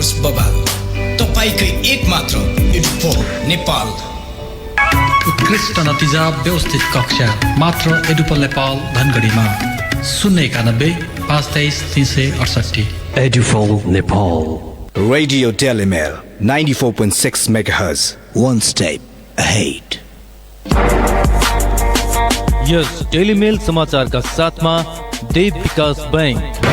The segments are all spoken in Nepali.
गर्नुहोस् बबाल। तपाईकै एक मात्र एडुपोल नेपाल। उत्कृष्ट नतिजा व्यवस्थित कक्षा मात्र एडुपोल Nepal धनगढीमा 091 523 368। एडुपोल Nepal. Radio Telemel 94.6 MHz. One step ahead. यस टेलिमेल समाचारका साथमा देव विकास बैंक।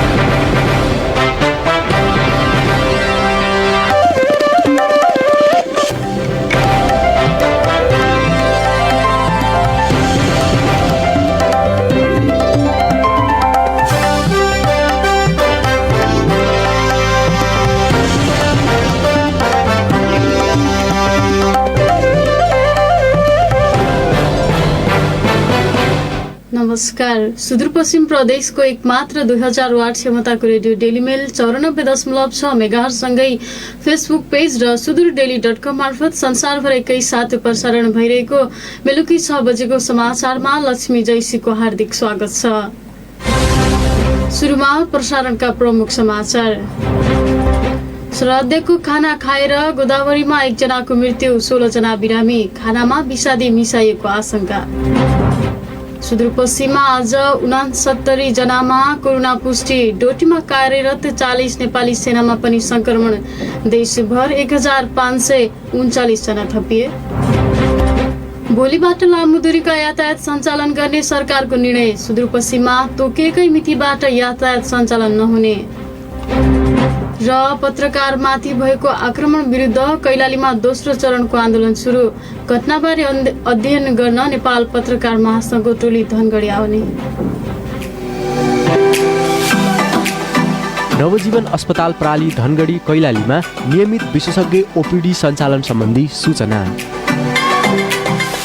नमस्कार। सुदूरपश्चिम प्रदेशको एकमात्र 2000 वाट क्षमताको रेडियो डेलीमेल 94.6 मेगाहर्ज सँगै फेसबुक पेज र सुदूरडेली.com मार्फत संसारभर एकैसाथ प्रसारण भइरहेको बेलुकी 6 बजेको समाचारमा लक्ष्मी जैसीको हार्दिक स्वागत छ। सुरुमा प्रसारणका प्रमुख समाचार। श्राद्धको खाना खाएर गोदावरीमा एकजनाको मृत्यु, 16 जना बिरामी, खानामा विषादी मिसाइएको आशंका। सुदूरपश्चिममा आज 69 जनामा कोरोना पुष्टि, डोटीमा कार्यरत 40 नेपाली सेनामा पनि संक्रमण, देशभर 1539 जना थपिए। भोलिबाट लामो दूरीका यातायात सञ्चालन गर्ने सरकारको निर्णय, सुदूरपश्चिममा तोकिएकै मितिबाट यातायात सञ्चालन नहुने। र पत्रकारमाथि भएको आक्रमण विरुद्ध कैलालीमा दोस्रो चरणको आन्दोलन सुरु, घटनाबारे अध्ययन गर्न नेपाल पत्रकार महासंघको टोली धनगढी आउने। नवजीवन अस्पताल प्राली धनगढी कैलालीमा नियमित विशेषज्ञ ओपीडी सञ्चालन सम्बन्धी सूचना।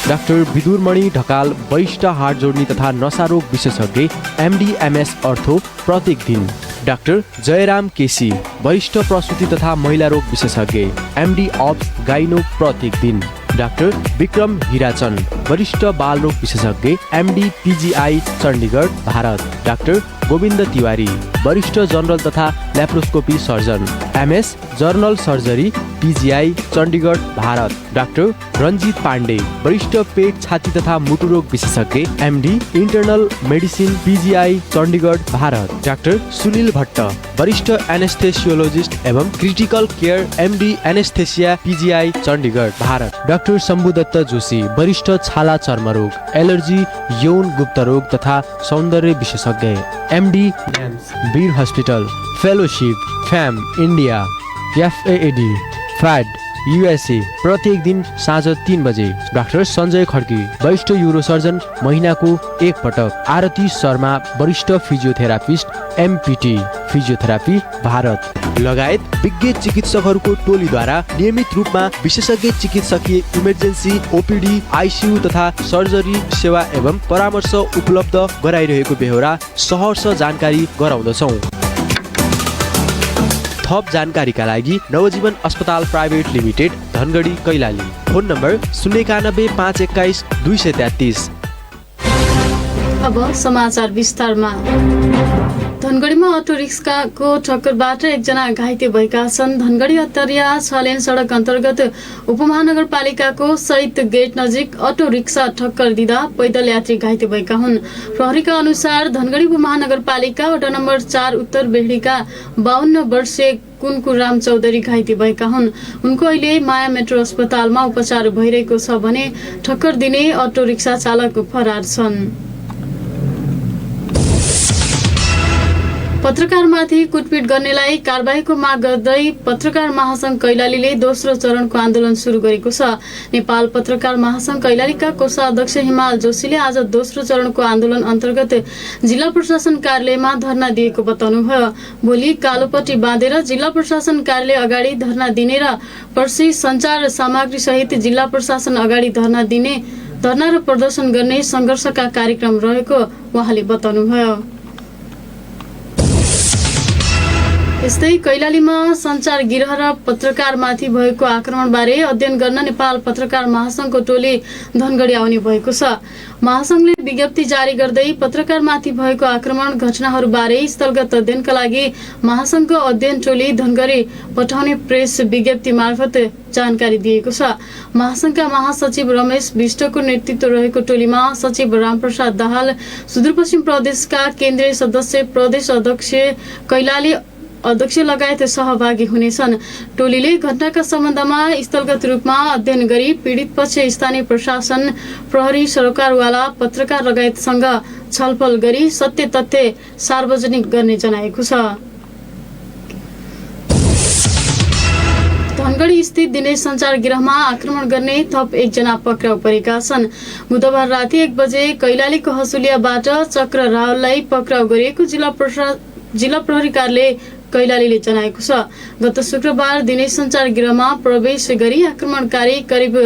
डाक्टर विदुरमणि ढकाल वरिष्ठ हाड जोड्नी तथा नसारोग विशेषज्ञ एमडी/एमएस अर्थो प्रत्येक दिन। डाक्टर जयराम केसी वरिष्ठ प्रसुति तथा महिला रोग विशेषज्ञ एमडी अब्स गाइनो प्रत्येक दिन। डाक्टर विक्रम हिराचन वरिष्ठ बाल रोग विशेषज्ञ MD PGI Chandigarh Bharat. Doctor Govind Tiwari वरिष्ठ जनरल तथा laparoscopy surgeon MS general surgery PGI Chandigarh Bharat. Doctor Ranjit Pande वरिष्ठ पेट छाती तथा मुटु रोग विशेषज्ञ MD internal medicine PGI Chandigarh Bharat. Doctor Sunil Bhatt वरिष्ठ एनेस्थेसियोलोजिस्ट एवं critical care MD anaesthesia PGI Chandigarh Bharat. Doctor Shambhudatt Joshi वरिष्ठ छाला चर्मरोग एलर्जी यौन गुप्तरोग तथा सौन्दर्य विशेषज्ञ MD Bir hospital fellowship from India एफएएडी fad USA प्रत्येक दिन साँझ 3 बजे। डाक्टर सञ्जय खड्की वरिष्ठ यूरोसर्जन महिनाको एक पटक। आरती शर्मा वरिष्ठ फिजियोथेरापिस्ट एमपीटी फिजियोथेरापी भारत लगायत विज्ञ चिकित्सकहरूको टोलीद्वारा नियमित रूपमा विशेषज्ञ चिकित्सकीय इमर्जेन्सी ओपीडी आइसियू तथा सर्जरी सेवा एवं परामर्श उपलब्ध गराइरहेको बेहोरा सहर्ष जानकारी गराउँदछौँ। थप जानकारीका लागि नवजीवन अस्पताल private limited Dhangadhi Kailali. Phone number 091 521 233। अब समाचार विस्तारमा। धनगढीमा अटो रिक्साको ठक्करबाट एकजना घाइते भएका छन्। धनगढी अत्तरिया 6 लेन सडक अन्तर्गत उपमहानगरपालिकाको शहीद गेट नजिक अटो रिक्सा ठक्कर दिँदा पैदल यात्री घाइते भएका हुन्। प्रहरीका अनुसार धनगढी उपमहानगरपालिका वडा नम्बर 4 उत्तर बेहडीका 52 वर्षीय कुनकुराम चौधरी घाइते भएका हुन्। उनको अहिले माया मेट्रो अस्पतालमा उपचार भइरहेको छ भने ठक्कर दिने अटो रिक्सा चालक फरार छन्। पत्रकारमाथि कुटपिट गर्नेलाई कारबाहीको माग गर्दै पत्रकार महासंघ कैलालीले दोस्रो चरणको आन्दोलन सुरु गरेको छ। नेपाल पत्रकार महासंघ कैलालीका कोषाध्यक्ष हिमाल जोशीले आज दोस्रो चरणको आन्दोलन अन्तर्गत जिल्ला प्रशासन कार्यालयमा धरना दिएको बताउनुभयो। भोलि कालोपट्टी बाँधेर जिल्ला प्रशासन कार्यालय अगाडि धरना दिने र पर्सि सञ्चार सामग्री सहित जिल्ला प्रशासन अगाडि धरना र प्रदर्शन गर्ने संघर्षका कार्यक्रम रहेको उहाँले बताउनुभयो। यस्तै कैलालीमा सञ्चार गिरह र पत्रकारमाथि भएको आक्रमणबारे अध्ययन गर्न नेपाल पत्रकार महासंघको टोली धनगढी आउने भएको छ। महासंघले विज्ञप्ति जारी गर्दै पत्रकारमाथि भएको आक्रमण घटनाहरूबारे स्थलगत अध्ययनका लागि महासंघको अध्ययन टोली धनगढी पठाउने प्रेस विज्ञप्ति मार्फत जानकारी दिएको छ। महासंघका महासचिव रमेश विष्टको नेतृत्व रहेको टोलीमा सचिव रामप्रसाद दाहाल, सुदूरपश्चिम प्रदेशका केन्द्रीय सदस्य, प्रदेश अध्यक्ष, कैलाली अध्यक्ष लगायत सहभागी हुनेछन्। टोलीले घटनाका सम्बन्धमा स्थलगत रूपमा अध्ययन गरी पीडित पक्ष, स्थानीय प्रशासन, प्रहरी, सरकारवाला, पत्रकार लगायतसँग छलफल गरी सत्य तथ्य सार्वजनिक गर्ने जनाएको छ। धनगढी स्थित दिनेश सञ्चार गिरहमा आक्रमण गर्ने थप एकजना पक्राउ परेका छन्। बुधबार राति 1 बजे कैलालीको हसुलियाबाट चक्र रावललाई पक्राउ गरिएको जिल्ला प्रहरी कार्यालय कैलालीले जनाएको छ। गत शुक्रबार दिनेश सञ्चार गिरहमा प्रवेश गरी आक्रमणकारी करिब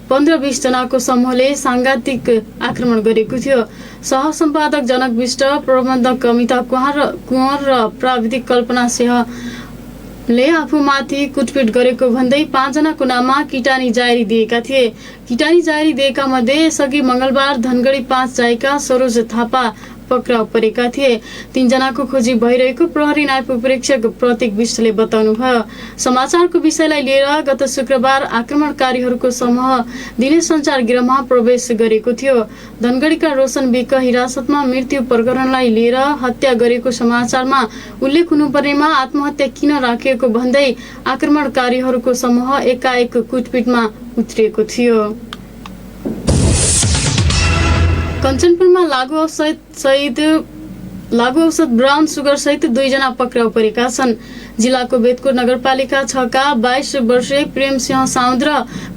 15-20 जनाको समूहले सांघातिक आक्रमण गरेको थियो। सहसम्पादक जनक विष्ट, प्रबन्धक अमिता कुँवर र प्राविधिक कल्पना सिंहले आफूमाथि कुटपिट गरेको भन्दै 5 जनाको नाममा किटानी जारी दिएका थिए। किटानी जारी दिएका मध्ये यसअघि मंगलबार धनगढी 5 जाएका सरोज थापा पक्राउ परेका थिए। 3 जनाको खोजी भइरहेको प्रहरी नायब उपरीक्षक प्रतीक विष्टले बताउनुभयो। समाचारको विषयलाई लिएर गत शुक्रबार आक्रमणकारीहरूको समूह दिनेश सञ्चार गिरहमा प्रवेश गरेको थियो। धनगढीका रोशन विक हिरासतमा मृत्यु प्रकरणलाई लिएर हत्या गरेको समाचारमा उल्लेख हुनुपर्नेमा आत्महत्या किन राखिएको भन्दै आक्रमणकारीहरूको समूह एकाएक कुटपिटमा उत्रिएको थियो। कञ्चनपुरमा लागू औषध ब्राउन सुगर सहित 2 जना पक्राउ परेका छन्। जिल्लाको बेतकोट नगरपालिका 6 का 22 वर्षीय प्रेम सिंह साउद र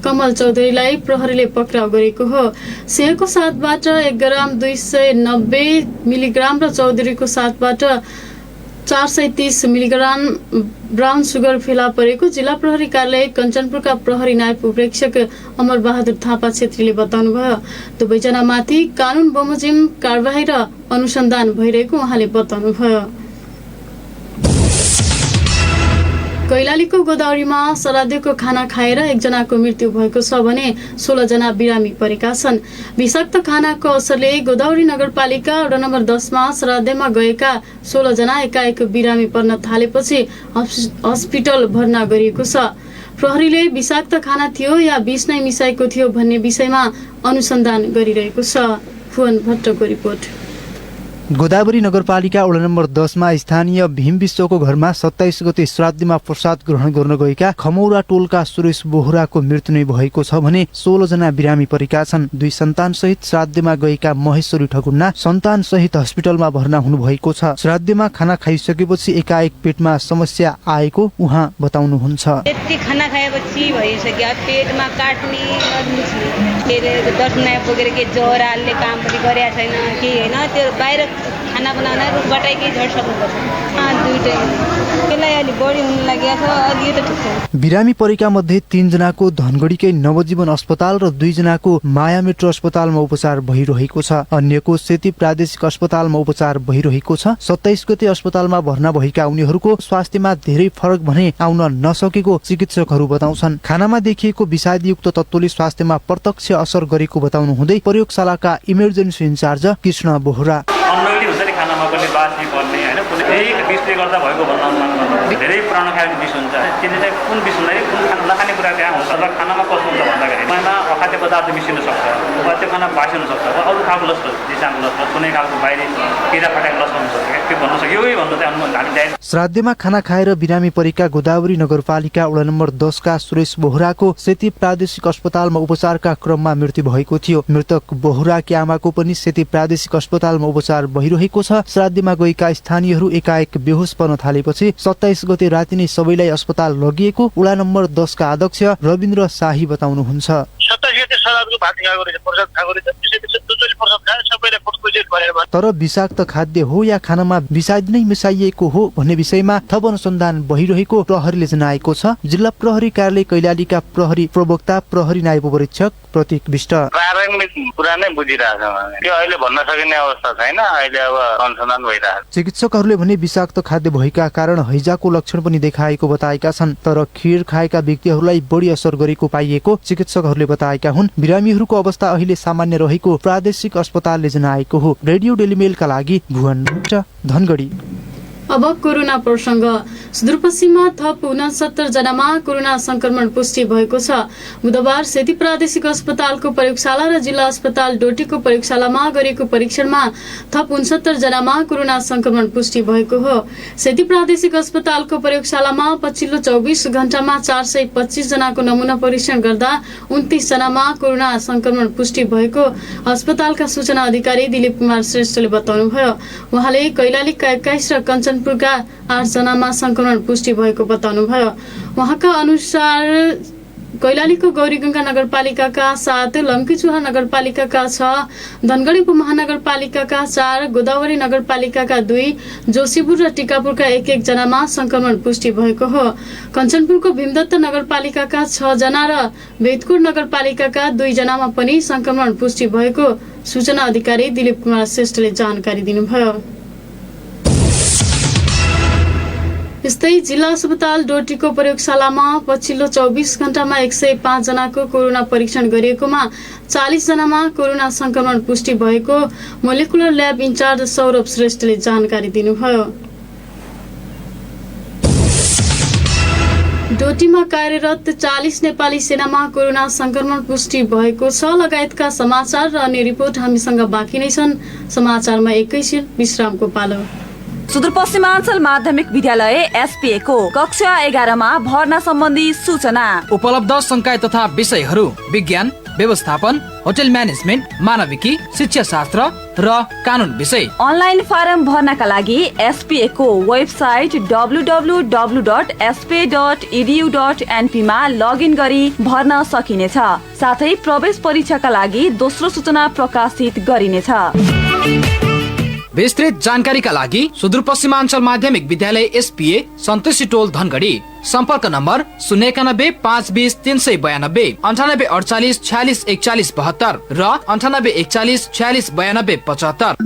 कमल चौधरीलाई प्रहरीले पक्राउ गरेको हो। सिंहको साथबाट 1 ग्राम 290 मिलिग्राम र चौधरीको साथबाट 430 मिलिग्राम ब्राउन सुगर फेला परेको जिल्ला प्रहरी कार्यालय कञ्चनपुरका प्रहरी नायब उपरीक्षक अमर बहादुर थापा छेत्रीले बताउनुभयो। दुवैजनामाथि कानून बमोजिम कारबाही र अनुसन्धान भइरहेको उहाँले बताउनुभयो। कैलालीको गोदावरीमा श्राद्धको खाना खाएर 1 जनाको मृत्यु भएको छ भने 16 जना बिरामी परेका छन्। विषाक्त खानाको असरले गोदावरी नगरपालिका वडा नम्बर 10 मा श्राद्धमा गएका 16 जना एकाएक बिरामी पर्न थालेपछि हस्पिटल भर्ना गरिएको छ। प्रहरीले विषाक्त खाना थियो या विष नै मिसाएको थियो भन्ने विषयमा अनुसन्धान गरिरहेको छ। फुवन भट्टको रिपोर्ट। गोदावरी नगरपालिका वडा नम्बर 10 मा स्थानीय भीम विश्वको घरमा 27 गते श्राद्धमा प्रसाद ग्रहण गर्न गएका खमौरा टोलका सुरेश बोहराको मृत्यु नै भएको छ भने 16 जना बिरामी परेका छन्। 2 सन्तान सहित श्राद्धमा गएका महेश्वरी ठकुन्ना सन्तान सहित हस्पिटलमा भर्ना हुनु भएको छ। श्राद्धमा खाना खाइसकेपछि एकाएक पेटमा समस्या आएको उहाँ बताउनुहुन्छ। यति खाना खाएपछि भइसक्यो, पेटमा काट्ने दर्शना पुगेर के जराले काम पनि गरेको छैन के हैन, त्यो बाहिर खाना बनाउन रुखबाटै के झर्सक्नुपर्छ। दुईटै त्यसलाई अलि बढी हुन लागेको छ, अलि त ठीक छ। बिरामी परेका मध्ये 3 जनाको धनगढीकै नवजीवन अस्पताल र 2 जनाको माया मेट्रो अस्पतालमा उपचार भइरहेको छ। अन्यको सेती प्रादेशिक अस्पतालमा उपचार भइरहेको छ। 27 गते अस्पतालमा भर्ना भएका उनीहरूको स्वास्थ्यमा धेरै फरक भने आउन नसकेको चिकित्सकहरू बताउँछन्। खानामा देखिएको विषादयुक्त तत्त्वले स्वास्थ्यमा प्रत्यक्ष असर गरेको बताउनु हुँदै प्रयोगशालाका इमर्जेन्सी इन्चार्ज कृष्ण बोहरा खानामा पनि बासी पर्ने हैन, यही विषले गर्दा भएको भन्नु धेरै पुरानो खाएको विष हुन्छ। त्यो चाहिँ कुन विष हुँदैन, कुन खाना नखाने कुरा त्यहाँ हुन्छ र खानामा कस्तो हुन्छ भन्दाखेरि खानामा अखाद्य पदार्थ मिसिन सक्छ, वा त्यो खाना बासी हुन सक्छ, वा अरू खालको लस्टर दिशाको लस्टर कुनै खालको बाहिरी किरा फटाएको लस्टर हुन सक्छ। त्यो भन्नु सक्यो यही भन्नु चाहिँ अनुमान हामी जाय। श्राद्धमा खाना खाएर बिरामी परेका गोदावरी नगरपालिका वडा नम्बर 10 का सुरेश बोहराको सेती प्रादेशिक अस्पतालमा उपचारका क्रममा मृत्यु भएको थियो। मृतक बोहराकी आमाको पनि सेती प्रादेशिक अस्पतालमा उपचार भइरहेको छ। श्राद्धमा गएका स्थानीयहरू एकाएक बेहोस पर्न थालेपछि 27 गते राति नै सबैलाई अस्पताल लगिएको वडा नम्बर 10 का अध्यक्ष रविन्द्र शाही बताउनुहुन्छ। 27 गते श्राद्ध प्रसादको भात खाएको रहेछ, प्रसाद खाएको रहेछ, त्यसैले दुधले प्रसाद खायो, सबैले फुड पोइजन गरेर। तर विषाक्त खाद्य हो या खानामा विषादी नै मिसाइएको हो भन्ने विषयमा थप अनुसन्धान भइरहेको प्रहरीले जनाएको छ। जिल्ला प्रहरी कार्यालय कैलालीका प्रहरी प्रवक्ता प्रहरी नायब परीक्षक प्रतीक विष्ट। प्रारम्भिक कुरा नै बुझिरहेछ, त्यो अहिले भन्न सकिने अवस्था छैन, अहिले अब अनुसन्धान भइरहेछ। चिकित्सकहरूले भने विषाक्त खाद्य भएका कारण हैजाको लक्षण पनि देखाएको बताएका छन्, तर खीर खाएका व्यक्तिहरूलाई बढी असर गरेको पाइएको चिकित्सकहरूले बताएका हुन्। बिरामीहरूको अवस्था अहिले सामान्य रहेको प्रादेशिक अस्पतालले जनाएको हो। रेडियो डेलिमेलका लागि भुवन धनगढी। अब कोरोना प्रसंग। सुदूरपश्चिममा थप 69 जनामा कोरोना संक्रमण पुष्टि भएको छ। बुधबार सेती प्रादेशिक अस्पतालको प्रयोगशाला र जिल्ला अस्पताल डोटीको प्रयोगशालामा गरिएको परीक्षणमा थप 69 जनामा कोरोना संक्रमण पुष्टि भएको हो। सेती प्रादेशिक अस्पतालको प्रयोगशालामा पछिल्लो 24 घण्टामा 425 जनाको नमूना परीक्षण गर्दा 29 जनामा कोरोना संक्रमण पुष्टि भएको अस्पतालका सूचना अधिकारी दिलीप कुमार श्रेष्ठले बताउनुभयो। उहाँले कैलालीका 21 र कञ्चनपुरका 8 जनामा संक्रमण पुष्टि भएको बताउनुभयो। उहाँका अनुसार कैलालीको गौरीगंगा नगरपालिकाका 7, लम्कीचुहा नगरपालिकाका 6, धनगढी उपमहानगरपालिकाका 4, गोदावरी नगरपालिकाका 2, जोशीपुर र टिकापुरका 1-1 जनामा संक्रमण पुष्टि भएको हो। कञ्चनपुरको भीमदत्त नगरपालिकाका 6 जना र बेतपुर नगरपालिकाका 2 जनामा पनि संक्रमण पुष्टि भएको सूचना अधिकारी दिलीप कुमार श्रेष्ठले जानकारी दिनुभयो। यस्तै जिल्ला अस्पताल डोटीको प्रयोगशालामा पछिल्लो 24 घण्टामा 105 जनाको कोरोना परीक्षण गरिएकोमा 40 जनामा कोरोना संक्रमण पुष्टि भएको मोलिकुलर ल्याब इन्चार्ज सौरभ श्रेष्ठले जानकारी दिनुभयो। डोटीमा कार्यरत 40 नेपाली सेनामा कोरोना संक्रमण पुष्टि भएको छ लगायतका समाचार र अन्य रिपोर्ट हामीसँग बाँकी नै छन्। समाचारमा एकैछिन विश्रामको पालो। सुदूरपश्चिमाञ्चल माध्यमिक विद्यालय एसपीए को कक्षा 11 मा भर्ना सम्बन्धी सूचना। उपलब्ध संकाय तथा विषयहरू विज्ञान, व्यवस्थापन, होटल म्यानेजमेन्ट, मानविकी, शिक्षा शास्त्र र कानून विषय। अनलाइन फारम भर्नका लागि एसपीए को वेबसाइट www.spa.edu.np मा लगइन गरी भर्न सकिनेछ। साथै प्रवेश परीक्षाका लागि दोस्रो सूचना प्रकाशित गरिनेछ। विस्तृत जानकारीका लागि सुदूरपश्चिमाञ्चल माध्यमिक विद्यालय एसपीए सन्तोषी टोल धनगढी। सम्पर्क नम्बर 091 520 392, 98 48 46 41 72 र 98 41 46 92 75।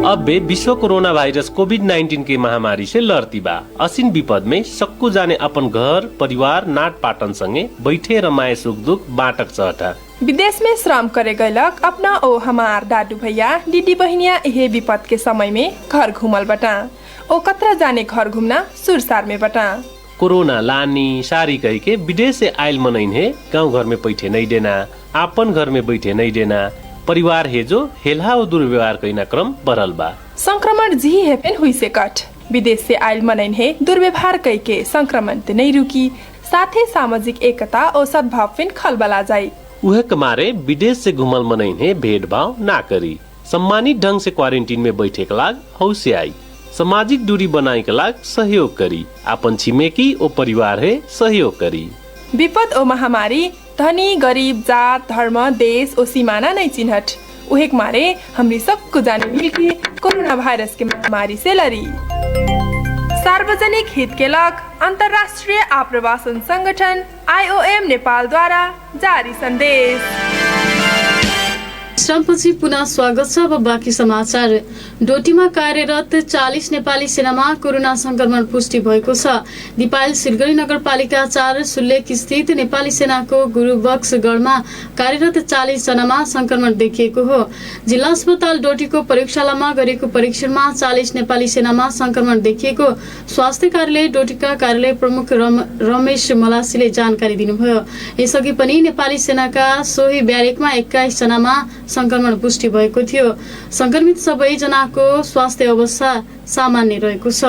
अब बे विश्व कोरोना वायरस कोविड-19 की महामारी से लड़ती बा। असीन विपद में सक्कू जाने अपन घर परिवार नाट पाटन संगे बैठे रमाए सुख दुख बाटक चहटा। विदेश में श्रम करे गयलक अपना ओ हमार दादू भैया दीदी बहनिया यह विपद के समय में घर घूमल बटा। ओ कतरा जाने घर घूमना सुरसार में बटा। कोरोना लानी सारी कह के विदेश से आयल मनइन है गाँव घर में बैठे नहीं देना, आपन घर में बैठे नहीं देना, परिवार है जो हेला और दुर्व्यवहार कईना क्रम बढ़ल बा। संक्रमण जी है पेन हुई से कट विदेश से आयल मनइन है दुर्व्यवहार कई के संक्रमण ते नहीं रुकी, साथ ही सामाजिक एकता और सद्भाव फिन खलबला जाये। उहे कमारे विदेश से घुमल मनइन है भेदभाव ना करी, सम्मानित ढंग से क्वारंटीन में बैठे के लाग हौसे आई, सामाजिक दूरी बनाए के लाग सहयोग करी, अपन छिमेकी और परिवार है सहयोग करी। विपद और महामारी धनी गरीब जात धर्म देश और सीमाना नहीं चिन्हट, उहेक मारे हमरी सबको जाने मिलके कोरोना वायरस के महामारी से लड़ी। सार्वजनिक हित के लग अंतर्राष्ट्रीय आप्रवासन संगठन IOM नेपाल द्वारा जारी संदेश। पछि पुनः स्वागत छ। अब बाँकी समाचार। डोटीमा कार्यरत 40 नेपाली सेनामा कोरोना संक्रमण पुष्टि भएको छ। दिपायल सिलगढी नगरपालिका 4 सुल्लेक स्थित नेपाली सेनाको गुरुबक्सगढमा कार्यरत 40 जनामा संक्रमण देखिएको हो। जिल्ला अस्पताल डोटीको प्रयोगशालामा गरिएको परीक्षणमा 40 नेपाली सेनामा संक्रमण देखिएको स्वास्थ्य कार्यालय डोटीका कार्यालय प्रमुख रमेश मलासीले जानकारी दिनुभयो। यसअघि पनि नेपाली सेनाका सोही ब्यारेकमा 21 जनामा संक्रमण पुष्टि भएको थियो। संक्रमित सबै जनाको स्वास्थ्य अवस्था सामान्य रहेको छ।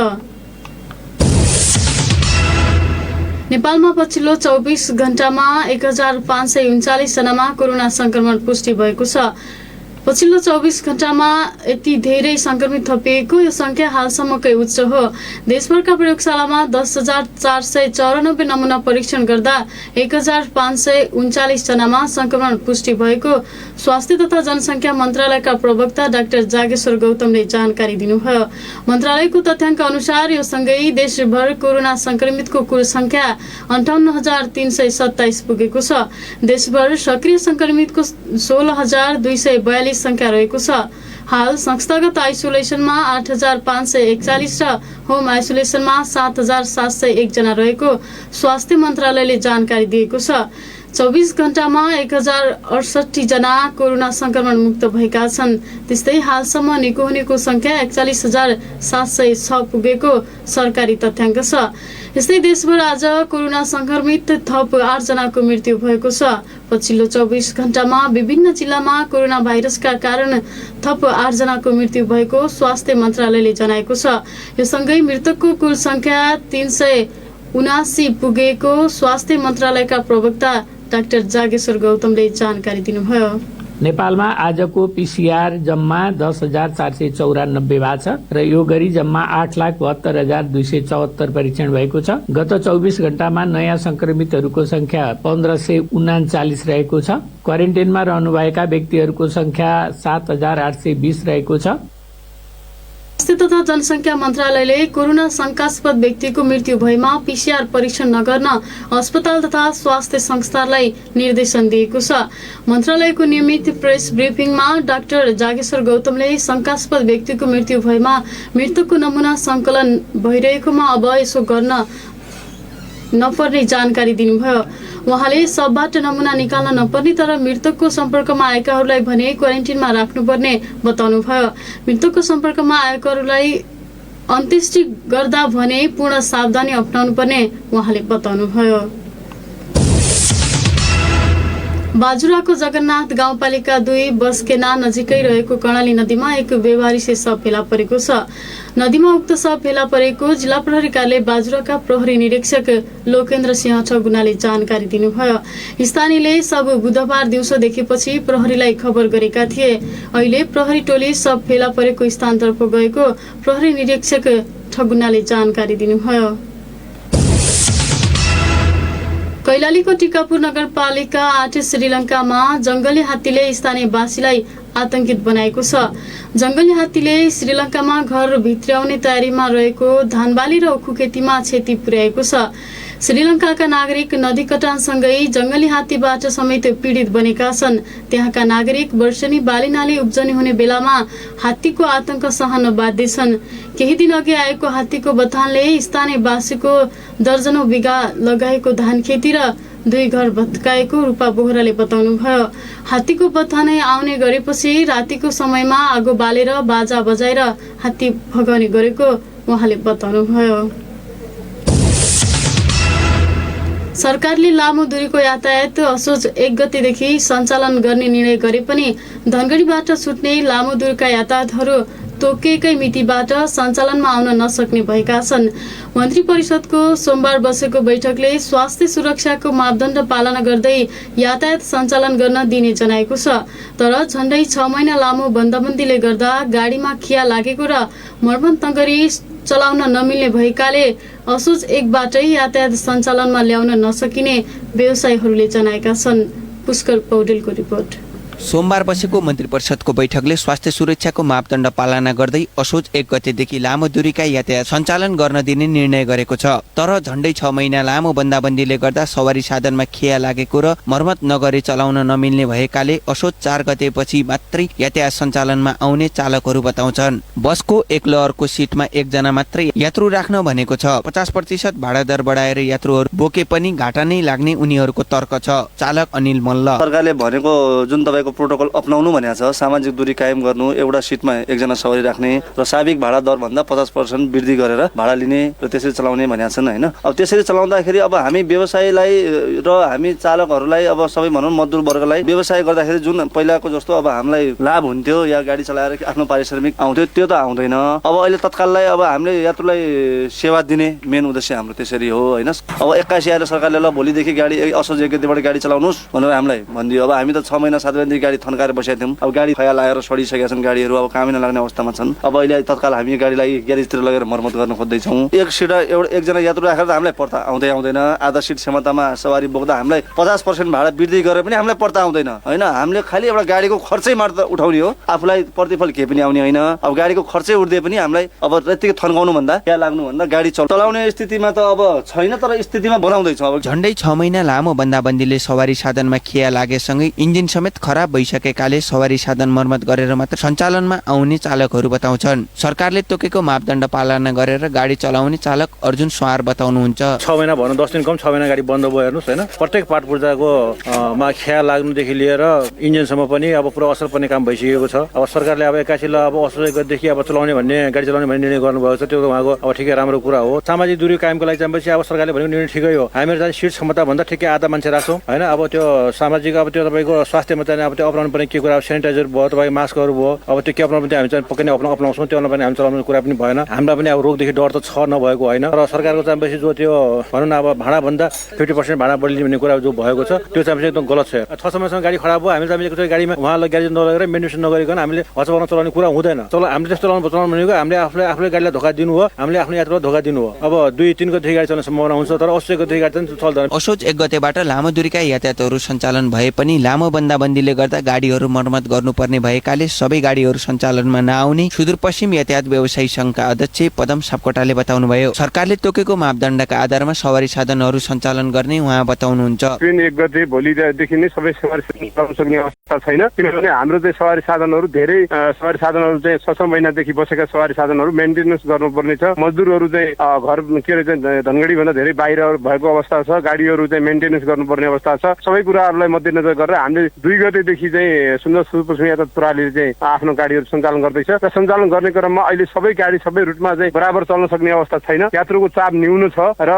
नेपालमा पछिल्लो 24 घण्टामा 1539 जनामा कोरोना संक्रमण पुष्टि भएको छ। पछिल्लो 24 घण्टामा यति धेरै संक्रमित थपिएको यो संख्या हालसम्मकै उच्च हो। देशभरका प्रयोगशालामा 10,494 नमुना परीक्षण गर्दा 1,539 जनामा संक्रमण पुष्टि भएको स्वास्थ्य तथा जनसंख्या मन्त्रालयका प्रवक्ता डाक्टर जागेश्वर गौतमले जानकारी दिनुभयो। मन्त्रालयको तथ्याङ्क अनुसार यो सँगै देशभर कोरोना संक्रमितको कुल संख्या 58,327 पुगेको छ। देशभर सक्रिय संक्रमितको 16,242 संख्या रहेको छ। हाल संस्थागत आइसोलेसनमा 8,541 र होम आइसोलेसनमा 7,701 जना रहेको स्वास्थ्य मन्त्रालयले जानकारी दिएको छ। 24 घण्टामा 1,068 जना कोरोना संक्रमण मुक्त भएका छन्। त्यस्तै हालसम्म निको हुनेको संख्या 41,706 पुगेको सरकारी तथ्याङ्क छ। यस्तै देशभर आज कोरोना संक्रमित थप 8 जनाको मृत्यु भएको छ। पछिल्लो 24 घण्टामा विभिन्न जिल्लामा कोरोना भाइरसका कारण थप 8 जनाको मृत्यु भएको स्वास्थ्य मन्त्रालयले जनाएको छ। यो सँगै मृतकको कुल संख्या 379 पुगेको स्वास्थ्य मन्त्रालयका प्रवक्ता डाक्टर जागेश्वर गौतमले जानकारी दिनुभयो। नेपालमा आजको पीसीआर जम्मा 10,494 भएको छ र यो गरी जम्मा 8,72,274 परीक्षण भएको छ। गत 24 घण्टामा नयाँ संक्रमितहरूको संख्या 1,539 रहेको छ। क्वारेन्टाइनमा रहनुभएका व्यक्तिहरूको संख्या 7,820 रहेको छ। स्वास्थ्य तथा जनसंख्या मन्त्रालयले कोरोना शंकास्पद व्यक्तिको मृत्यु भएमा पीसीआर परीक्षण नगर्न अस्पताल तथा स्वास्थ्य संस्थालाई निर्देशन दिएको छ। मन्त्रालयको नियमित प्रेस ब्रिफिङमा डाक्टर जागेश्वर गौतमले शंकास्पद व्यक्तिको मृत्यु भएमा मृतकको नमुना संकलन भइरहेकोमा अब यसो गर्न नपर्ने जानकारी दिनुभयो। उहाँले सबबाट नमुना निकाल्न नपर्ने तर मृतकको सम्पर्कमा आएकाहरूलाई भने क्वारेन्टिनमा राख्नुपर्ने बताउनुभयो। मृतकको सम्पर्कमा आएकाहरूलाई अन्त्येष्टि गर्दा भने पूर्ण सावधानी अपनाउनु पर्ने उहाँले बताउनुभयो। बाजुराको जगन्नाथ गाउँपालिका 2 बस्केना नजिकै रहेको कर्णाली नदीमा एक बेवारिसे शव फेला परेको छ। नदीमा उक्त शव फेला परेको जिल्ला प्रहरी कार्यालय बाजुराका प्रहरी निरीक्षक लोकेन्द्र सिंह ठगुनाले जानकारी दिनुभयो। स्थानीयले शव बुधबार दिउँसो देखेपछि प्रहरीलाई खबर गरेका थिए। अहिले प्रहरी टोली शव फेला परेको स्थानतर्फ गएको प्रहरी निरीक्षक ठगुनाले जानकारी दिनुभयो। कैलालीको टिकापुर नगरपालिका 8 श्रीलङ्कामा जंगली हात्तीले स्थानीयवासीलाई आतंकित बनाएको छ। जंगली हात्तीले श्रीलङ्कामा घर भित्र्याउने तयारीमा रहेको धानबाली र उखु खेतीमा क्षति पुर्याएको छ। श्रीलङ्काका नागरिक नदी कटानसँगै जंगली हात्तीबाट समेत पीडित बनेका छन्। त्यहाँका नागरिक वर्षेनी बाली नाली उब्जनी हुने बेलामा हात्तीको आतंक सहन बाध्य छन्। केही दिन अघि आएको हात्तीको बथानले स्थानीयवासीको दर्जनौं बिघा लगाएको धान खेती र 2 घर भत्काएको रूपा बोहराले बताउनुभयो। हात्तीको बथानै आउने गरेपछि रातिको समयमा आगो बालेर बाजा बजाएर हात्ती भगाउने गरेको उहाँले बताउनुभयो। सरकारले लामो दूरीको यातायात असोज 1 गतेदेखि सञ्चालन गर्ने निर्णय गरे पनि धनगढीबाट छुट्ने लामो दूरका यातायातहरू तोकिएकै मितिबाट सञ्चालनमा आउन नसक्ने भएका छन्। मन्त्री परिषदको सोमबार बसेको बैठकले स्वास्थ्य सुरक्षाको मापदण्ड पालना गर्दै यातायात सञ्चालन गर्न दिने जनाएको छ। तर झण्डै 6 महिना लामो बन्दाबन्दीले गर्दा गाडीमा खिया लागेको र मर्मत नगरी चलाउन नमिल्ने भएकाले असोज 1 बाटै यातायात सञ्चालनमा ल्याउन नसकिने व्यवसायीहरूले जनाएका छन्। पुष्कर पौडेलको रिपोर्ट। सोमबार बसेको मन्त्री परिषदको बैठकले स्वास्थ्य सुरक्षाको मापदण्ड पालना गर्दै असोज 1 गतेदेखि लामो दूरीका यातायात सञ्चालन गर्न दिने निर्णय गरेको छ। तर झण्डै 6 महिना लामो बन्दाबन्दीले गर्दा सवारी साधनमा खिया लागेको र मर्मत नगरी चलाउन नमिल्ने भएकाले असोज 4 गतेपछि मात्रै यातायात सञ्चालनमा आउने चालकहरू बताउँछन्। बसको एक लहरको सिटमा 1 जना मात्रै यात्रु राख्न भनेको छ। 50% भाडा दर बढाएर यात्रुहरू बोके पनि घाटा नै लाग्ने उनीहरूको तर्क छ। चालक अनिल मल्ल। सरकारले भनेको जुन तपाईको प्रोटोकल अपनाउनु भनेको छ, सामाजिक दूरी कायम गर्नु, एउटा सिटमा 1 जना सवारी राख्ने र साविक भाडा दर भन्दा 50% वृद्धि गरेर भाडा लिने र त्यसरी चलाउने भनेका छन् हैन। अब त्यसरी चलाउँदाखेरि अब हामी व्यवसायीलाई र हामी चालकहरूलाई अब सबै भनौं मजदुर वर्गलाई व्यवसाय गर्दाखेरि जुन पहिलाको जस्तो अब हामीलाई लाभ हुन्थ्यो या गाडी चलाएर आफ्नो पारिश्रमिक आउँथ्यो त्यो त आउँदैन। अब अहिले तत्काललाई अब हामीले यात्रुलाई सेवा दिने मेन उद्देश्य हाम्रो त्यसरी हो हैन। अब 81 आएर सरकारले ल भोलिदेखि गाडी असोज 1 गतेबाट गाडी चलाउनुस् भनेर हामीलाई भन्दियो। अब हामी त 6 महिना 7 महिना हामीले गाडी थन्काएर बसेका थियौँ। अब गाडी खया लागेर सडिसकेका छन्, गाडीहरू अब कामै नलाग्ने अवस्थामा छन्। अब अहिले तत्काल हामी गाडीलाई ग्यारेजतिर लगेर मर्मत गर्न खोज्दैछौँ। एक सिट एकजना यात्रु राखेर त हामीलाई पर्ता आउँदै आउँदैन। आधा सिट क्षमतामा सवारी बोक्दा हामीलाई 50% भाडा वृद्धि गरेर पनि हामीलाई पर्ता आउँदैन होइन। हामीले खालि एउटा गाडीको खर्चै मात्र उठाउने हो, आफूलाई प्रतिफल केही पनि आउने होइन। अब गाडीको खर्चै उठ्दै पनि हामीलाई अब त्यतिकै थन्काउनु भन्दा क्या लाग्नु भन्दा गाडी चलाउने स्थितिमा त अब छैन, तर स्थितिमा बनाउँदैछौँ। अब झन्डै 6 महिना लामो बन्दाबन्दीले सवारी साधनमा खिया लागेसँगै इन्जिन समेत खराब भइसकेकाले सवारी साधन मर्मत गरेर मात्र सञ्चालनमा आउने चालकहरू बताउँछन्। सरकारले तोकेको मापदण्ड पालना गरेर गाडी चलाउने चालक अर्जुन स्वार बताउनुहुन्छ। 6 महिना भन्नु 10 दिन कम 6 महिना गाडी बन्द भयो हेर्नुहोस् होइन। प्रत्येक पार्ट पूर्जाको मा ख्याल लाग्नुदेखि लिएर इन्जिनसम्म पनि अब पुरा असर पर्ने काम भइसकेको छ। अब सरकारले अब एक्कासीलाई अब असरदेखि अब चलाउने भन्ने गाडी चलाउने भन्ने निर्णय गर्नुभएको छ। त्यो उहाँको अब ठिकै राम्रो कुरा हो। सामाजिक दूरी कायमको लागि चाहिँ अब सरकारले भनेको निर्णय ठिकै हो। हामीहरू चाहिँ सिट क्षमता भन्दा ठिकै आधा मान्छे राख्छौँ होइन। अब त्यो सामाजिक अब त्यो तपाईँको स्वास्थ्यमा चाहिँ अब त्यो अप्नाउनु पर्ने के कुरा, सेनिटाइजर भयो, तपाईँको मास्कहरू भयो, अब त्यो के अप्नाउनु पनि हामी चाहिँ पक्कै नै अप्नाउँछौँ। त्यो पनि हामी चलाउने कुरा पनि भएन। हामीलाई पनि अब रोगदेखि डर त छ नभएको होइन। र सरकारको चाहिँ बेसी जो त्यो भनौँ न अब भाडाभन्दा 50% भाडा बढ्ने भन्ने कुरा जो भएको छ त्यो चाहिँ एकदम गलत छ। 6 समयसम्म गाडी खराब भयो, हामीले चाहिँ गाडीमा उहाँलाई ग्यारेज नलगेर मेन्टेनेन्स नगरिकन हामीले हचबाउन चलाउने कुरा हुँदैन। हामीले त्यस्तो चलाउनु भनेको हामीले आफूले गाडीलाई धोका दिनु हो, हामीले आफ्नो यात्रालाई धोका दिनु हो। अब 2-3 गते गाडी चल्ने सम्भावना हुन्छ, तर 80 गते गाडी चाहिँ चल्दैन। असोज 1 गतेबाट लामो दूरीका यातायातहरू सञ्चालन भए पनि लामो बन्दाबन्दीले गर्दा गाडीहरू मर्मत गर्नुपर्ने भएकाले सबै गाडीहरू सञ्चालनमा नआउने सुदूरपश्चिम यातायात व्यवसायी संघका अध्यक्ष पदम सापकोटाले बताउनुभयो। सरकारले तोकेको मापदण्डका आधारमा सवारी साधनहरू सञ्चालन गर्ने उहाँ बताउनुहुन्छ। 1 गते भोलिदेखि नै सबै सवारी चलाउन सक्ने अवस्था छैन, किनभने हाम्रो चाहिँ सवारी साधनहरू धेरै सवारी साधनहरू चाहिँ 6 महिनादेखि बसेका सवारी साधनहरू मेन्टेनेन्स गर्नुपर्ने छ। मजदुरहरू चाहिँ घर के अरे चाहिँ धनगढी भन्दा धेरै बाहिर भएको अवस्था छ। गाडीहरू चाहिँ मेन्टेनेन्स गर्नुपर्ने अवस्था छ। सबै कुराहरूलाई मध्यनजर गरेर हामीले 2 गतेदेखि चाहिँ सुदूरपश्चिम यातायात प्रणालीले चाहिँ आफ्नो गाडीहरू सञ्चालन गर्दैछ र सञ्चालन गर्ने क्रममा अहिले सबै गाडी सबै रुटमा चाहिँ बराबर चल्न सक्ने अवस्था छैन। यात्रुको चाप न्यून छ र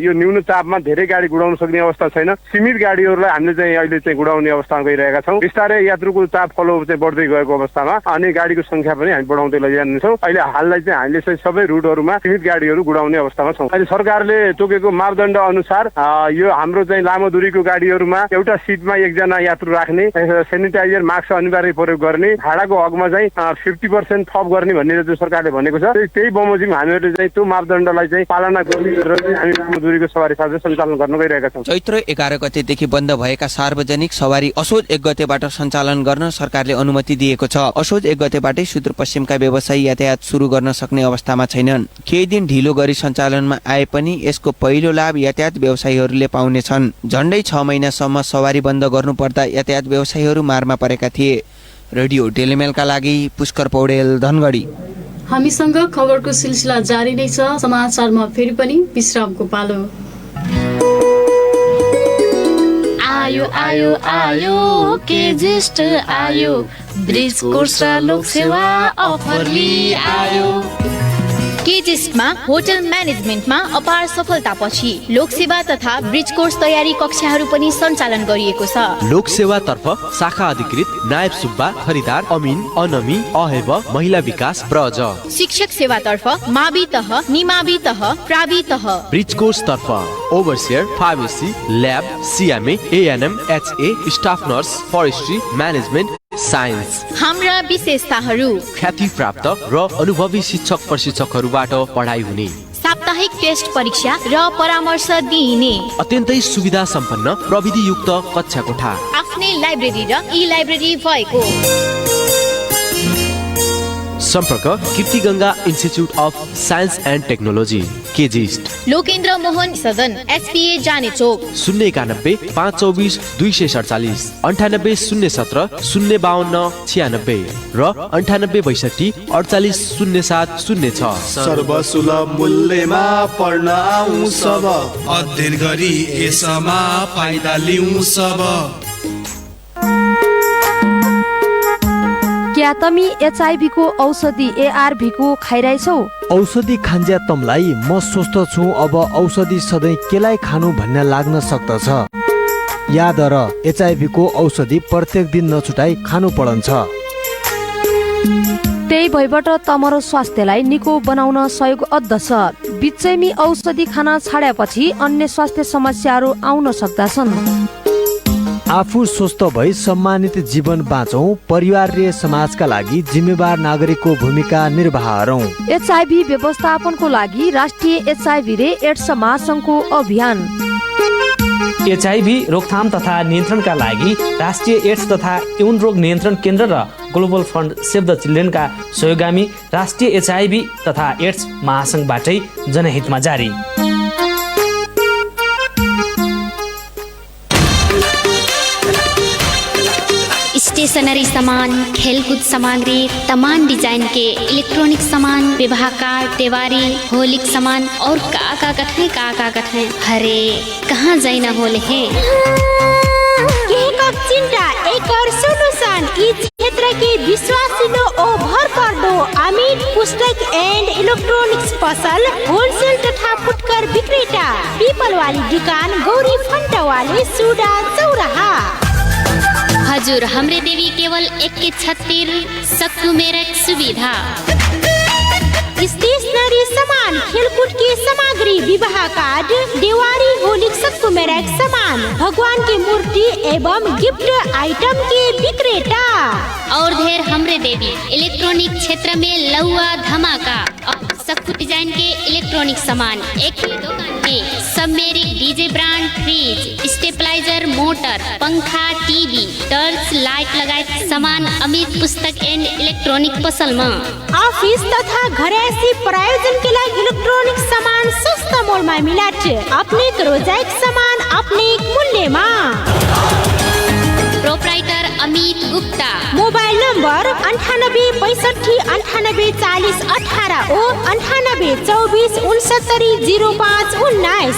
यो न्यून चापमा धेरै गाडी गुडाउन सक्ने अवस्था छैन। सीमित गाडीहरूलाई हामीले चाहिँ अहिले चाहिँ गुडाउने अवस्थामा गइरहेका छौँ। बिस्तारै यात्रुको चाप फलो चाहिँ बढ्दै गएको अवस्थामा अनि गाडीको संख्या पनि हामी बढाउँदै लैजान्छौँ। अहिले हाललाई चाहिँ हामीले चाहिँ सबै रुटहरूमा सीमित गाडीहरू गुडाउने अवस्थामा छौँ। अहिले सरकारले तोकेको मापदण्ड अनुसार यो हाम्रो चाहिँ लामो दूरीको गाडीहरूमा एउटा सिटमा एकजना यात्रु राख्ने, सेनिटाइजर मास्क अनिवार्य प्रयोग गर्ने, भाडाको हकमा चाहिँ 50% थप गर्ने भन्ने चाहिँ सरकारले भनेको छ। त्यही बमोजिम हामीहरूले चाहिँ त्यो मापदण्डलाई चाहिँ पालना गर्ने गरेर हामी लामो दूरीको सवारी साधन सञ्चालन गर्न गइरहेका छौँ। चैत्र 11 गतेदेखि बन्द भएका सार्वजनिक सवारी असोज 1 गतेबाट सञ्चालन गर्न सरकारले अनुमति दिएको छ। असोज 1 गतेबाटै सुदूरपश्चिमका व्यवसायी यातायात सुरु गर्न सक्ने अवस्थामा छैनन्। केही दिन ढिलो गरी सञ्चालनमा आए पनि यसको पहिलो लाभ यातायात व्यवसायीहरूले पाउनेछन्। झन्डै 6 महिनासम्म सवारी बन्द गर्नुपर्दा यातायात व्यवसायीहरू मारमा परेका थिए। रेडियो टेलिमेलका लागि पुष्कर पौडेल, धनगढी। हामीसँग खबरको सिलसिला जारी नै छ। समाचारमा फेरि पनि विश्रामको पालो। आयो आयो आयो के ज्येष्ठ आयो, ब्रिज कोर्स र लोक सेवा अफर लिई आयो। केजिसमा होटल म्यानेजमेन्टमा अपार सफलतापछि लोकसेवा तथा ब्रिज कोर्स तयारी कक्षाहरू पनि सञ्चालन गरिएको छ। लोकसेवातर्फ शाखा अधिकृत नायब सुब्बा, खरिदार अमिन, अनमी, अहेब, महिला विकास ब्रज। शिक्षक सेवातर्फ मावि तह, निमावि तह, प्रावि तह। ब्रिज कोर्स तर्फ overseer, pharmacy, lab, CMA, ANM, HA, staff nurse, forestry, management, science. हाम्रा विशेषताहरू ख्याति प्राप्त र अनुभवी शिक्षक प्रशिक्षकहरूबाट पढाइ हुने, साप्ताहिक टेस्ट परीक्षा र परामर्श दिइने, अत्यन्तै सुविधा सम्पन्न प्रविधि युक्त कक्षा कोठा, आफ्नै लाइब्रेरी र ई लाइब्रेरी भएको। सम्पर्क Kirtiganga institute of science and technology, केजिस्ट, लोकेन्द्र मोहन सदन, एसपीए जाने चोक। 091 524 247, 98 017 052 96 र 98 62 48 07 06। सर्वसुलभ मूल्यमा पढ्न आउँ सब, अध्ययन गरी यसमा फाइदा लिउँ सब। क्या तमी एचआईभी को औषधि एआरभी को खाइरहेछौ? औषधि खान्ज्या तमलाई म स्वस्थ छु, अब औषधि सधैँ केलाई खानु भन्ने लाग्न सक्दछ। याद र एचआईभी को औषधि प्रत्येक दिन नछुटाई खानु पर्छ। त्यही भइबाट तमरो स्वास्थ्यलाई निको बनाउन सहयोग अद्दछ। बिचैमी औषधि खान छाडेपछि अन्य स्वास्थ्य समस्याहरू आउन सक्दछन्। आफू स्वस्थ भई सम्मानित जीवन बाँचौँ, परिवार र समाजका लागि जिम्मेवार नागरिकको भूमिका निर्वाह गरौँ। एचआईभी व्यवस्थापनको लागि राष्ट्रिय एचआईभी र एड्स महासङ्घको अभियान। एचआईभी रोकथाम तथा नियन्त्रणका लागि राष्ट्रिय एड्स तथा यौन रोग नियन्त्रण केन्द्र र ग्लोबल फन्ड सेभ द चिल्ड्रेनका सहयोगामी राष्ट्रिय एचआईभी तथा एड्स महासङ्घबाटै जनहितमा जारी। स्टेशनरी सामान, खेलकूद सामग्री, तमाम डिजाइन के इलेक्ट्रॉनिक सामान, विवाह कार्ड, त्योहारी, होलिक सामान और का कठे हरे कहाँ जाइन होले है। चिंता एक और सोल्यूशन इस क्षेत्र के विश्वासिलो और भरपर्दो अमित पुस्तक एंड इलेक्ट्रॉनिक्स पसल होलसेल तथा फुटकर विक्रेता, पीपल वाली दुकान, गौरी फंटा वाली सूडा चौराहा। हजुर हमरे देवी केवल एक के छत्तीर सक्कु मेरक सुविधा। स्टेशनरी सामान, खेलकूद की सामग्री, विवाह कार्ड, दिवाली, होलिक, सक्कु मेरक सामान, भगवान की मूर्ति एवं गिफ्ट आइटम के विक्रेता। और ढेर हमरे देवी इलेक्ट्रॉनिक क्षेत्र में लौआ धमाका और सक्कु डिजाइन के इलेक्ट्रॉनिक सामान एक ही दुकान में सबमेरिक DJ brand, fridge, stabiliser, motor, पंखा, टीवी, टर्च लाइट लगायत सामान अमित पुस्तक एंड इलेक्ट्रॉनिक पसल में। ऑफिस तथा घरेसी प्रयोजन के लिए इलेक्ट्रॉनिक सामान सस्ता मोल में मिलत। अपने रोजाइक सामान अपने मूल्य में। Proprietor Amit Gupta. Mobile number 98 65 98 40 18 और 98 24 69 05 19।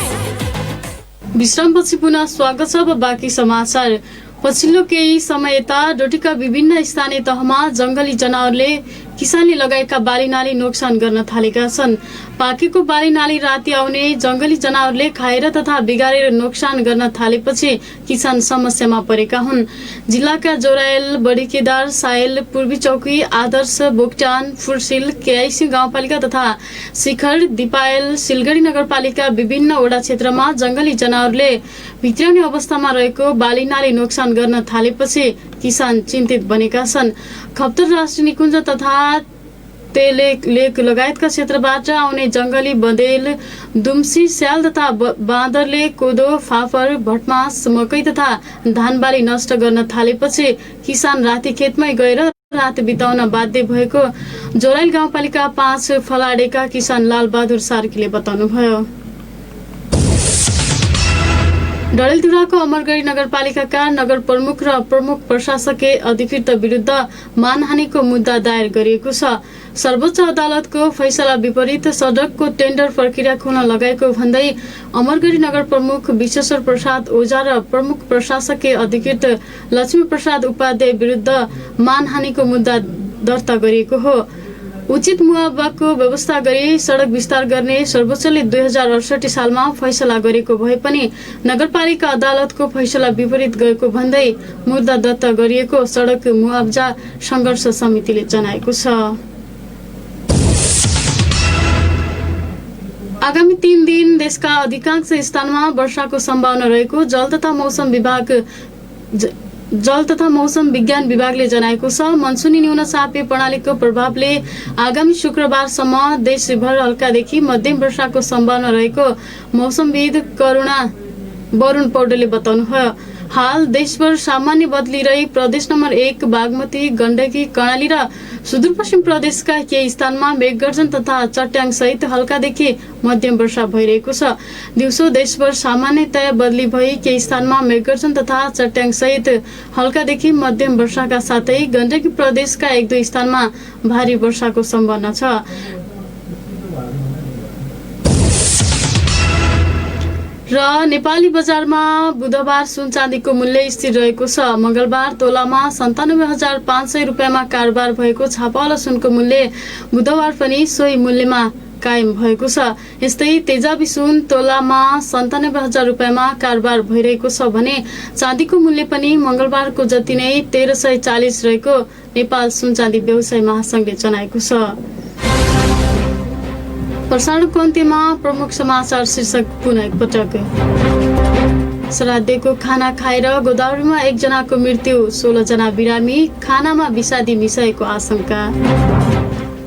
विश्रामपछि पुनः स्वागत छ। अब बाँकी समाचार। पछिल्लो केही समय यता डोटीका विभिन्न स्थानीय तहमा जंगली जनावरले किसानले लगाएका बाली नाली नोक्सान गर्न थालेका छन्। पाकेको बाली नाली राति आउने जंगली जनावरले खाएर तथा बिगारेर नोक्सान गर्न थालेपछि किसान समस्यामा परेका हुन्। जिल्लाका जोरायल, बडीकेदार, सायल, पूर्वी चौकी, आदर्श, बोक्टान, फुर्सिल, केआईसी गाउँपालिका तथा शिखर, दिपायल, सिलगढी नगरपालिका विभिन्न वडा क्षेत्रमा जंगली जनावरले भित्राउने अवस्थामा रहेको बाली नाली नोक्सान गर्न थालेपछि किसान चिन्तित बनेका छन्। खप्तर राष्ट्रिय निकुञ्ज तथा लेक लगायतका क्षेत्रबाट आउने जंगली बँदेल, दुम्सी, स्याल तथा बाँदरले कोदो, फापर, भटमास, मकै तथा धानबाली नष्ट गर्न थालेपछि किसान राति खेतमै गएर रात बिताउन बाध्य भएको जोराइल गाउँपालिका 5 फलाडेका किसान लाल बहादुर सार्कीले बताउनुभयो। डडेलधुराको अमरगढी नगरपालिकाका नगर प्रमुख र प्रमुख प्रशासकीय अधिकृत विरुद्ध मानहानिको मुद्दा दायर गरिएको छ। सर्वोच्च अदालतको फैसला विपरीत सडकको टेन्डर प्रक्रिया खोल्न लगाएको भन्दै अमरगढी नगर प्रमुख विश्वेश्वर प्रसाद ओझा र प्रमुख प्रशासकीय अधिकृत लक्ष्मी प्रसाद उपाध्याय विरुद्ध मानहानिको मुद्दा दर्ता गरिएको हो। उचित मुआवजाको व्यवस्था गरी सडक विस्तार गर्ने सर्वोच्चले 2068 सालमा फैसला गरेको भए पनि नगरपालिका अदालतको फैसला विपरीत गएको भन्दै मुद्दा दर्ता गरिएको सडक मुआवजा संघर्ष समितिले जनाएको छ। आगामी 3 दिन देशका अधिकांश स्थानमा वर्षाको सम्भावना रहेको जल तथा मौसम विज्ञान विभागले जनाएको छ। मनसुनी न्यून चापीय प्रणालीको प्रभावले आगामी शुक्रबारसम्म देशभर हल्कादेखि मध्यम वर्षाको सम्भावना रहेको मौसमविद वरुण पौडेलले बताउनुभयो। हाल देशभर सामान्य बदली रही प्रदेश नम्बर 1 बागमती, गण्डकी, कर्णाली र सुदूरपश्चिम प्रदेशका केही स्थानमा मेघगर्जन तथा चट्याङ सहित हल्कादेखि मध्यम वर्षा भइरहेको छ। दिउँसो देशभर सामान्यतया बदली भई केही स्थानमा मेघगर्जन तथा चट्याङ सहित हल्कादेखि मध्यम वर्षाका साथै गण्डकी प्रदेशका 1-2 स्थानमा भारी वर्षाको सम्भावना छ। र नेपाली बजारमा बुधबार सुन चाँदीको मूल्य स्थिर रहेको छ। मंगलबार तोलामा 97,500 रुपियाँमा कारोबार भएको छापावाला सुनको मूल्य बुधबार पनि सोही मूल्यमा कायम भएको छ। यस्तै तेजाबी सुन तोलामा 97,000 रुपियाँमा कारोबार भइरहेको छ भने चाँदीको मूल्य पनि मंगलबारको जति नै 1340 रहेको नेपाल सुन चाँदी व्यवसाय महासंघले जनाएको छ। प्रसारणको अन्त्यमा प्रमुख समाचार शीर्षक पुनः एकपटक। श्राद्धको खाना खाएर गोदावरीमा एकजनाको मृत्यु, 16 जना बिरामी, खानामा विषादी मिसाएको आशंका।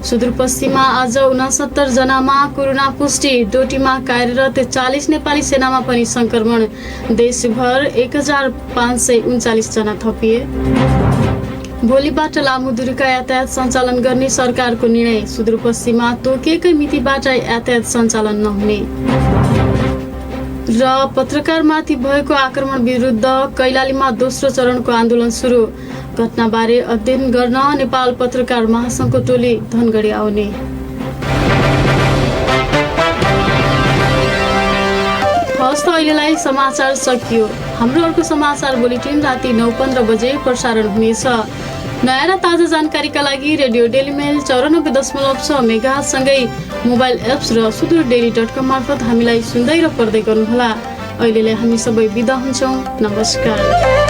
सुदूरपश्चिममा आज 69 जनामा कोरोना पुष्टि, डोटीमा कार्यरत 40 नेपाली सेनामा पनि संक्रमण, देशभर 1539 जना थपिए। भोलिबाट लामो दूरीका यातायात सञ्चालन गर्ने सरकारको निर्णय, सुदूरपश्चिममा तोकिएकै मितिबाट यातायात सञ्चालन नहुने। र पत्रकारमाथि भएको आक्रमण विरुद्ध कैलालीमा दोस्रो चरणको आन्दोलन सुरु, घटनाबारे अध्ययन गर्न नेपाल पत्रकार महासंघको टोली धनगढी आउने। हस्त अहिलेलाई समाचार सकियो। हाम्रो अर्को समाचार बुलेटिन राति 9:15 बजे प्रसारण हुनेछ। नयाँ र ताजा जानकारीका लागि रेडियो डेली मेल 94.6 मेगाहर्ज सँगै मोबाइल एप्स र सुदूरडेली.com मार्फत हामीलाई सुन्दै र पढ्दै गर्नुहोला। अहिलेलाई हामी सबै बिदा हुन्छौँ। नमस्कार।